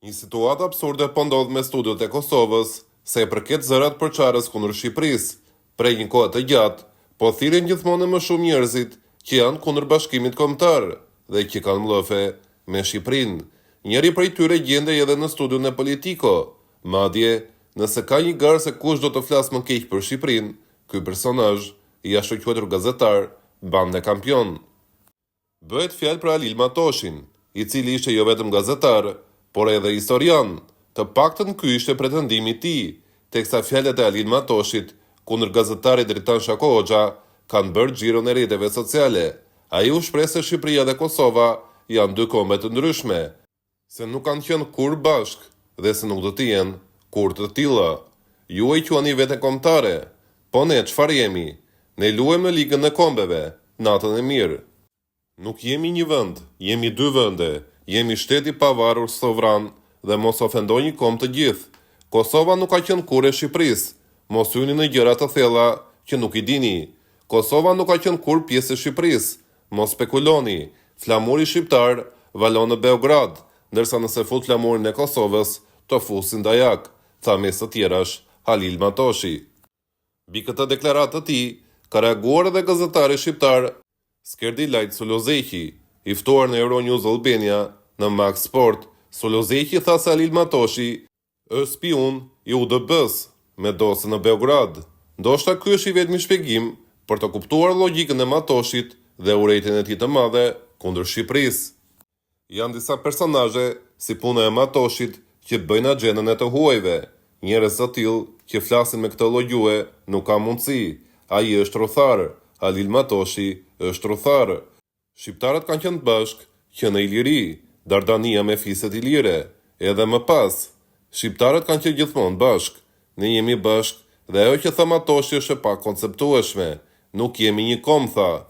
Një situatë absurde po ndodh me studiot e Kosovës, se e përket zërat përçarës kundër Shqipërisë. Prej një kohe të gjatë, po thirrjen gjithmonë më shumë njerëzit që janë kundër bashkimit kombëtar dhe që kanë mllëfe me Shqipërinë. Njëri prej tyre gjendej edhe në studion e Politico. Madje, nëse ka një garë se kush do të flasë më keq për Shqipërinë, ky personazh, i shoqëruar gazetar, bande kampion. Bëhet fjalë për Alil Matoshin, i cili ishte jo vetëm gazetar, por edhe historian. Të paktën ky ishte pretendimi i tij, teksa fjalët e Alil Matoshit kundër gazetarit Dritan Shako Hoxha kanë bërë xhiron e rrjeteve sociale. Ai u shpreh se Shqipëria dhe Kosova janë dy kombe të ndryshme, se nuk kanë qenë kur bashk dhe se nuk do të jenë kur të tilla. Ju e quani vete kombëtare, po ne çfarë jemi? Ne luajmë në ligën e kombeve, natën e mirë. Nuk jemi një vend, jemi dy vende, jemi shteti pavarur sovran dhe mos ofendoj një komb të gjithë. Kosova nuk ka qenë kur e Shqipërisë, mos hyni në gjëra të thella që nuk i dini. Kosova nuk ka qenë kur pjesë e Shqipërisë, mos spekuloni. Flamuri shqiptar valon në Beograd, ndërsa nëse fut flamurin e Kosovës, të fusin dajak, tha mes të tjerash Alil Matoshi. Mbi këtë deklaratë të tij, ka reaguar edhe gazetari shqiptar Skerdi Lajt Sulozeqi, i ftuar në Euronews Albania në Max Sport. Sulozeqi tha se Alil Matoshi është spiun i UDB-s me dosën në Beograd. Ndoshta ky është i vetmi shpjegim për të kuptuar logjikën e Matoshit dhe urrejtjen e tij të madhe kundër Shqipërisë. Janë disa personazhe si puna e Matoshit që bëjnë agjendën e të huajve. Njerëz të tillë që flasin me këtë llogjue nuk ka mundësi. Ai është rrethar, Alil Matoshi është rrethar. Shqiptarët kanë qenë bashk që në Iliri, Dardania me fiset ilire, edhe më pas. Shqiptarët kanë qenë gjithmonë bashk. Ne jemi bashk dhe ajo që tha Matoshi është e pakonceptueshme. Nuk jemi një komb, tha.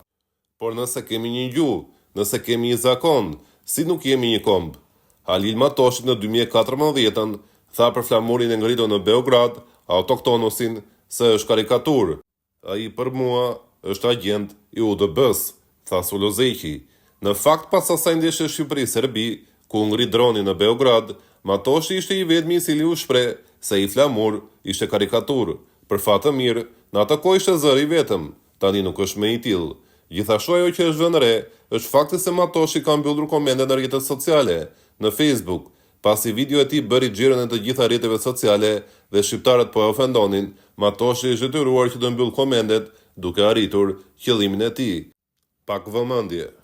Por nëse kemi një gjuhë, nëse kemi një zakon, si nuk jemi një komb? Alil Matoshi në 2014 tha për flamurin e ngritur në Beograd, autoktonusin, se është karikatur. Ai për mua është agent i UDB-s, tha Sulozeqi. Në fakt, pas asaj ndeshje Shqipëri-Serbi, ku ngri droni në Beograd, Matoshi ishte i vetmi i cili u shpreh se i flamur ishte karikatur. Për fat të mirë, në atë kohë ishte zëri vetëm, tani nuk është më i tillë. Gjithashtu ajo që është vënë re, është fakti se Matoshi ka mbyllur komente në rrjetet sociale, në Facebook, pasi video e tij bëri xhiron e të gjitha rrjeteve sociale dhe shqiptarët po e ofendonin. Matoshi është detyruar që të mbyll komentet duke arritur qëllimin e tij. Pak vëmendje.